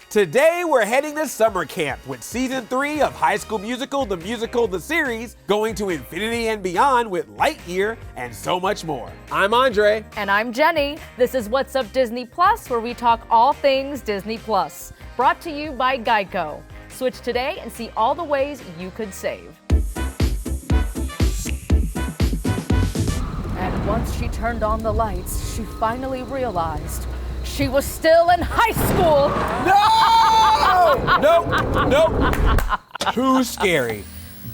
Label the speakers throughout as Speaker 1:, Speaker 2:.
Speaker 1: Today we're heading to summer camp with season 3 of High School Musical, the series, going to infinity and beyond with Lightyear and so much more. I'm Andre.
Speaker 2: And I'm Jenny. This is What's Up Disney Plus, where we talk all things Disney Plus. Brought to you by Geico. Switch today and see all the ways you could save. And once she turned on the lights, she finally realized she was still in high school.
Speaker 1: No! Too scary.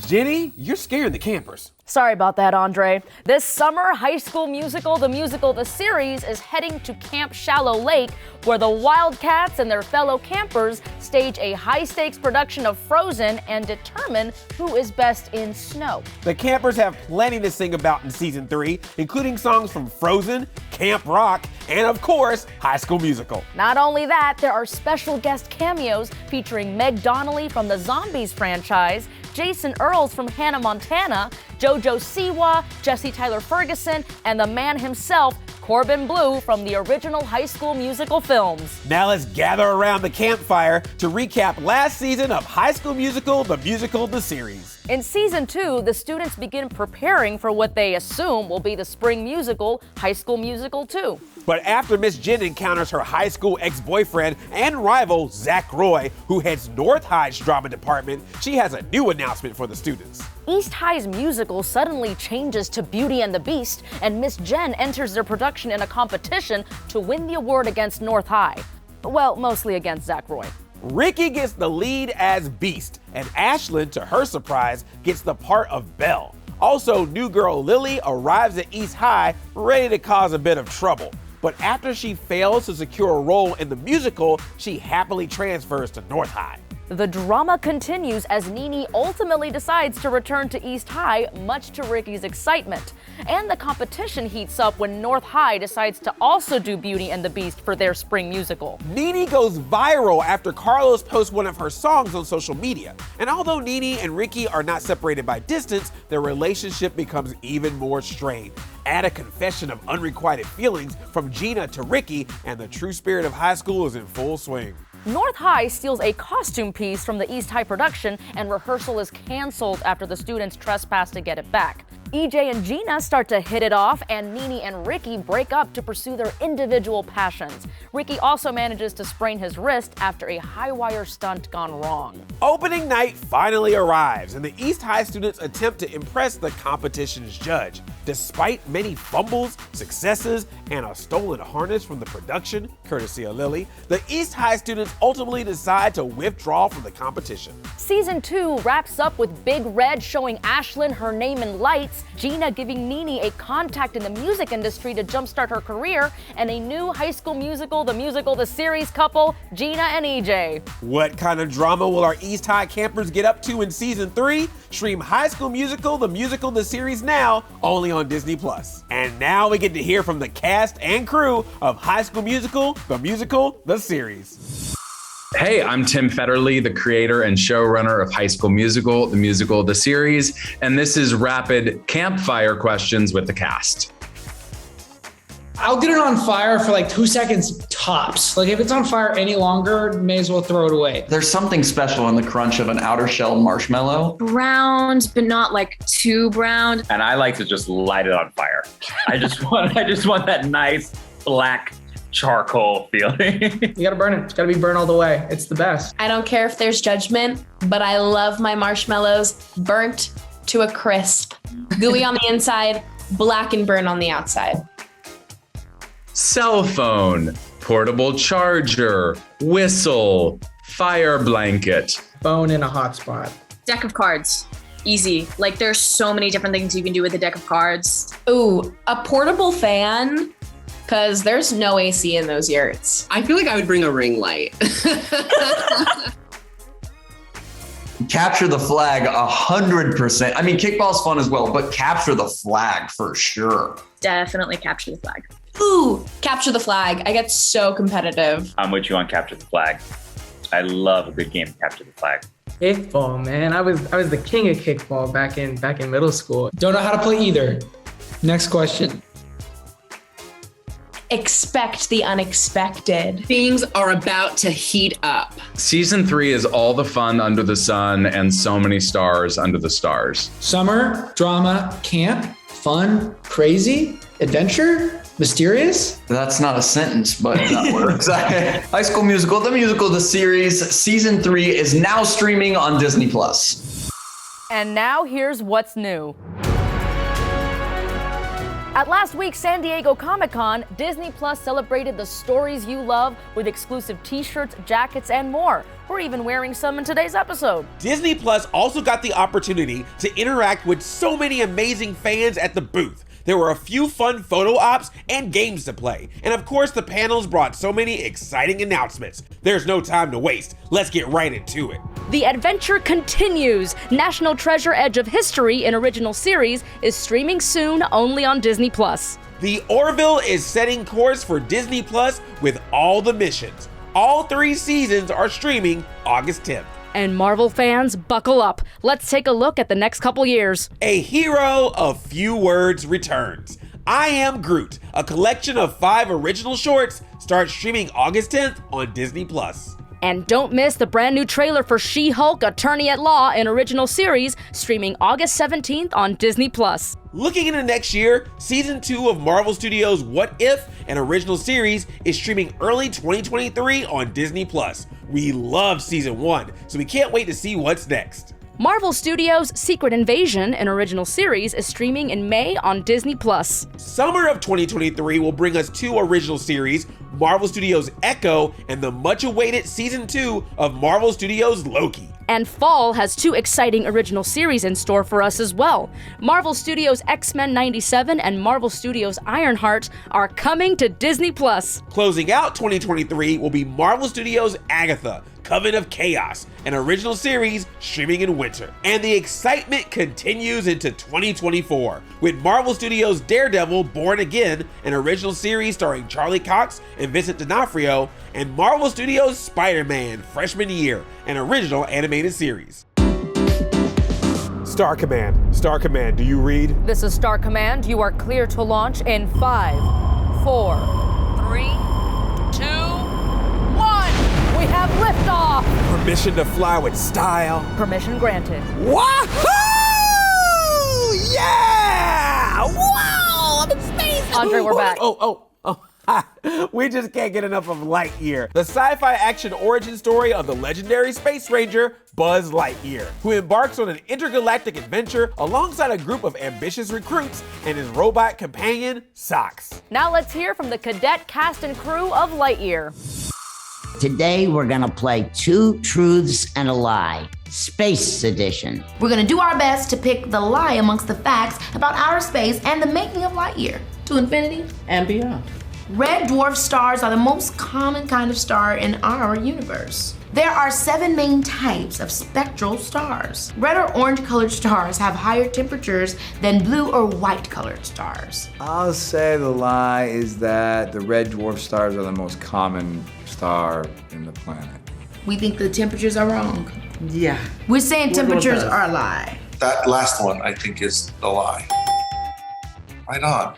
Speaker 1: Jenny, you're scaring the campers.
Speaker 2: Sorry about that, Andre. This summer, High School Musical, the series, is heading to Camp Shallow Lake, where the Wildcats and their fellow campers stage a high-stakes production of Frozen and determine who is best in snow.
Speaker 1: The campers have plenty to sing about in season 3, including songs from Frozen, Camp Rock, and of course, High School Musical.
Speaker 2: Not only that, there are special guest cameos featuring Meg Donnelly from the Zombies franchise, Jason Earls from Hannah Montana, JoJo Siwa, Jesse Tyler Ferguson, and the man himself, Corbin Bleu, from the original High School Musical films.
Speaker 1: Now let's gather around the campfire to recap last season of High School Musical, the series.
Speaker 2: In season 2, the students begin preparing for what they assume will be the spring musical, High School Musical 2.
Speaker 1: But after Miss Jen encounters her high school ex-boyfriend and rival, Zach Roy, who heads North High's drama department, she has a new announcement for the students.
Speaker 2: East High's musical suddenly changes to Beauty and the Beast, and Miss Jen enters their production in a competition to win the award against North High. Well, mostly against Zach Roy.
Speaker 1: Ricky gets the lead as Beast, and Ashlyn, to her surprise, gets the part of Belle. Also, new girl Lily arrives at East High ready to cause a bit of trouble. But after she fails to secure a role in the musical, she happily transfers to North High.
Speaker 2: The drama continues as Nene ultimately decides to return to East High, much to Ricky's excitement. And the competition heats up when North High decides to also do Beauty and the Beast for their spring musical.
Speaker 1: Nene goes viral after Carlos posts one of her songs on social media. And although Nene and Ricky are not separated by distance, their relationship becomes even more strained. Add a confession of unrequited feelings from Gina to Ricky, and the true spirit of high school is in full swing.
Speaker 2: North High steals a costume piece from the East High production, and rehearsal is canceled after the students trespass to get it back. EJ and Gina start to hit it off, and Nene and Ricky break up to pursue their individual passions. Ricky also manages to sprain his wrist after a high-wire stunt gone wrong.
Speaker 1: Opening night finally arrives, and the East High students attempt to impress the competition's judge. Despite many fumbles, successes, and a stolen harness from the production, courtesy of Lily, the East High students ultimately decide to withdraw from the competition.
Speaker 2: Season 2 wraps up with Big Red showing Ashlyn her name in lights, Gina giving Nene a contact in the music industry to jumpstart her career, and a new High School Musical, the series couple, Gina and EJ.
Speaker 1: What kind of drama will our East High campers get up to in season 3? Stream High School Musical, the series now, only on Disney Plus. And now we get to hear from the cast and crew of High School Musical, the series.
Speaker 3: Hey, I'm Tim Federle, the creator and showrunner of High School Musical, the series, and this is rapid campfire questions with the cast.
Speaker 4: I'll get it on fire for like 2 seconds tops. Like if it's on fire any longer, may as well throw it away.
Speaker 5: There's something special in the crunch of an outer shell marshmallow.
Speaker 6: Browned, but not like too brown.
Speaker 7: And I like to just light it on fire. I just want that nice black charcoal feeling.
Speaker 4: You gotta burn it. It's gotta be burned all the way. It's the best.
Speaker 6: I don't care if there's judgment, but I love my marshmallows burnt to a crisp. Gooey on the inside, black and burn on the outside.
Speaker 3: Cell phone, portable charger, whistle, fire blanket.
Speaker 4: Phone in a hotspot.
Speaker 6: Deck of cards. Easy. Like there's so many different things you can do with a deck of cards.
Speaker 8: Ooh, a portable fan, because there's no AC in those yurts.
Speaker 9: I feel like I would bring a ring light.
Speaker 5: Capture the flag 100%. I mean, kickball's fun as well, but capture the flag for sure.
Speaker 6: Definitely capture the flag.
Speaker 8: Ooh, capture the flag. I get so competitive.
Speaker 7: I'm with you on capture the flag. I love a good game of capture the flag.
Speaker 4: Kickball, man. I was the king of kickball back in middle school. Don't know how to play either. Next question.
Speaker 6: expect the unexpected.
Speaker 8: Things are about to heat up.
Speaker 3: Season 3 is all the fun under the sun and so many stars under the stars.
Speaker 4: Summer, drama, camp, fun, crazy, adventure, mysterious.
Speaker 5: That's not a sentence, but that works. High School Musical, the musical, the series, season 3 is now streaming on Disney+.
Speaker 2: And now here's what's new. At last week's San Diego Comic-Con, Disney Plus celebrated the stories you love with exclusive t-shirts, jackets, and more. We're even wearing some in today's episode.
Speaker 1: Disney Plus also got the opportunity to interact with so many amazing fans at the booth. There were a few fun photo ops and games to play. And of course, the panels brought so many exciting announcements. There's no time to waste. Let's get right into it.
Speaker 2: The adventure continues. National Treasure Edge of History, an original series, is streaming soon only on Disney Plus.
Speaker 1: The Orville is setting course for Disney Plus with all the missions. All 3 seasons are streaming August 10th.
Speaker 2: And Marvel fans, buckle up. Let's take a look at the next couple years.
Speaker 1: A hero of few words returns. I Am Groot, a collection of 5 original shorts, starts streaming August 10th on Disney Plus.
Speaker 2: And don't miss the brand new trailer for She-Hulk, Attorney at Law, an original series, streaming August 17th on Disney Plus.
Speaker 1: Looking into next year, season 2 of Marvel Studios' What If, an original series, is streaming early 2023 on Disney Plus. We love season 1, so we can't wait to see what's next.
Speaker 2: Marvel Studios' Secret Invasion, an original series, is streaming in May on Disney Plus.
Speaker 1: Summer of 2023 will bring us 2 original series, Marvel Studios' Echo and the much-awaited season 2 of Marvel Studios' Loki.
Speaker 2: And fall has 2 exciting original series in store for us as well. Marvel Studios' X-Men 97 and Marvel Studios' Ironheart are coming to Disney Plus.
Speaker 1: Closing out 2023 will be Marvel Studios' Agatha, Coven of Chaos, an original series streaming in winter. And the excitement continues into 2024 with Marvel Studios' Daredevil Born Again, an original series starring Charlie Cox and Vincent D'Onofrio, and Marvel Studios' Spider-Man Freshman Year, an original animated series. Star Command, do you read?
Speaker 2: This is Star Command. You are clear to launch in 5, 4, 3, 2, 1. We have liftoff.
Speaker 1: Permission to fly with style.
Speaker 2: Permission granted.
Speaker 1: Wahoo! Yeah! Wow! I'm in space!
Speaker 2: Andre, we're back.
Speaker 1: We just can't get enough of Lightyear, the sci-fi action origin story of the legendary space ranger Buzz Lightyear, who embarks on an intergalactic adventure alongside a group of ambitious recruits and his robot companion, Socks.
Speaker 2: Now let's hear from the cadet cast and crew of Lightyear.
Speaker 9: Today, we're gonna play 2 truths and a lie, Space Edition.
Speaker 10: We're gonna do our best to pick the lie amongst the facts about outer space and the making of Lightyear. To infinity
Speaker 8: And beyond.
Speaker 10: Red dwarf stars are the most common kind of star in our universe. There are 7 main types of spectral stars. Red or orange colored stars have higher temperatures than blue or white colored stars.
Speaker 11: I'll say the lie is that the red dwarf stars are the most common star in the planet.
Speaker 10: We think the temperatures are wrong.
Speaker 8: Yeah.
Speaker 10: We're saying temperatures are a lie.
Speaker 12: That last one, I think, is the lie. Right on.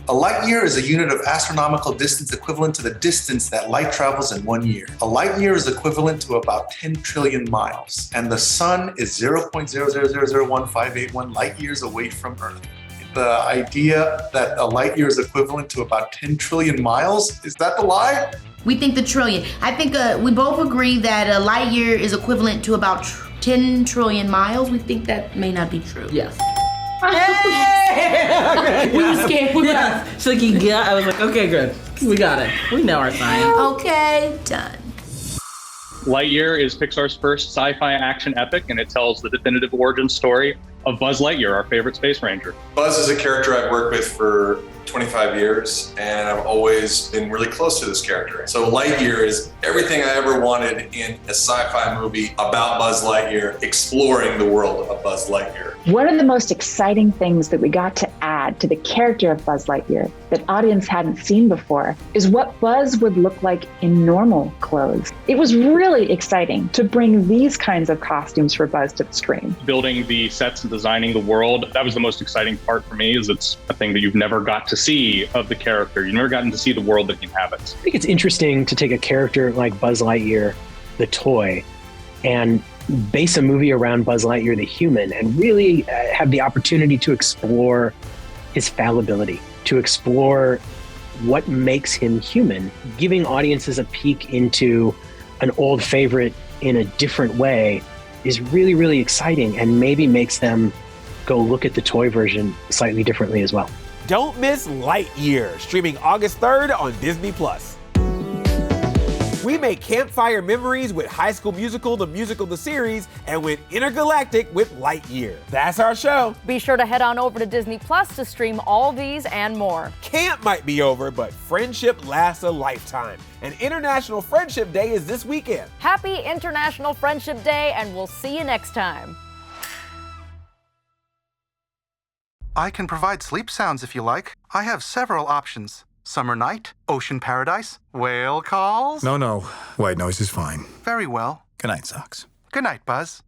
Speaker 12: A light year is a unit of astronomical distance equivalent to the distance that light travels in 1 year. A light year is equivalent to about 10 trillion miles, and the sun is 0.0001581 light years away from Earth. The idea that a light year is equivalent to about 10 trillion miles, is that the lie?
Speaker 10: We think the trillion. I think we both agree that a light year is equivalent to about 10 trillion miles. We think that may not be true.
Speaker 8: Yes.
Speaker 10: Hey!
Speaker 8: We were scared. So I was like, okay, good. We got it. We know our science.
Speaker 10: Okay, done.
Speaker 13: Lightyear is Pixar's first sci-fi action epic, and it tells the definitive origin story of Buzz Lightyear, our favorite space ranger.
Speaker 14: Buzz is a character I've worked with for 25 years, and I've always been really close to this character. So Lightyear is everything I ever wanted in a sci-fi movie about Buzz Lightyear, exploring the world of Buzz Lightyear.
Speaker 15: One of the most exciting things that we got to add add to the character of Buzz Lightyear that audience hadn't seen before is what Buzz would look like in normal clothes. It was really exciting to bring these kinds of costumes for Buzz to the screen.
Speaker 13: Building the sets and designing the world, that was the most exciting part for me, is it's a thing that you've never got to see of the character. You've never gotten to see the world that he inhabits.
Speaker 16: I think it's interesting to take a character like Buzz Lightyear, the toy, and base a movie around Buzz Lightyear, the human, and really have the opportunity to explore his fallibility, to explore what makes him human, giving audiences a peek into an old favorite in a different way is really, really exciting, and maybe makes them go look at the toy version slightly differently as well.
Speaker 1: Don't miss Lightyear, streaming August 3rd on Disney+. We make campfire memories with High School Musical, the musical, the series, and went intergalactic with Lightyear. That's our show.
Speaker 2: Be sure to head on over to Disney Plus to stream all these and more.
Speaker 1: Camp might be over, but friendship lasts a lifetime. And International Friendship Day is this weekend.
Speaker 2: Happy International Friendship Day, and we'll see you next time.
Speaker 17: I can provide sleep sounds if you like. I have several options. Summer night, ocean paradise, whale calls.
Speaker 18: No. White noise is fine.
Speaker 17: Very well.
Speaker 18: Good night, Socks.
Speaker 17: Good night, Buzz.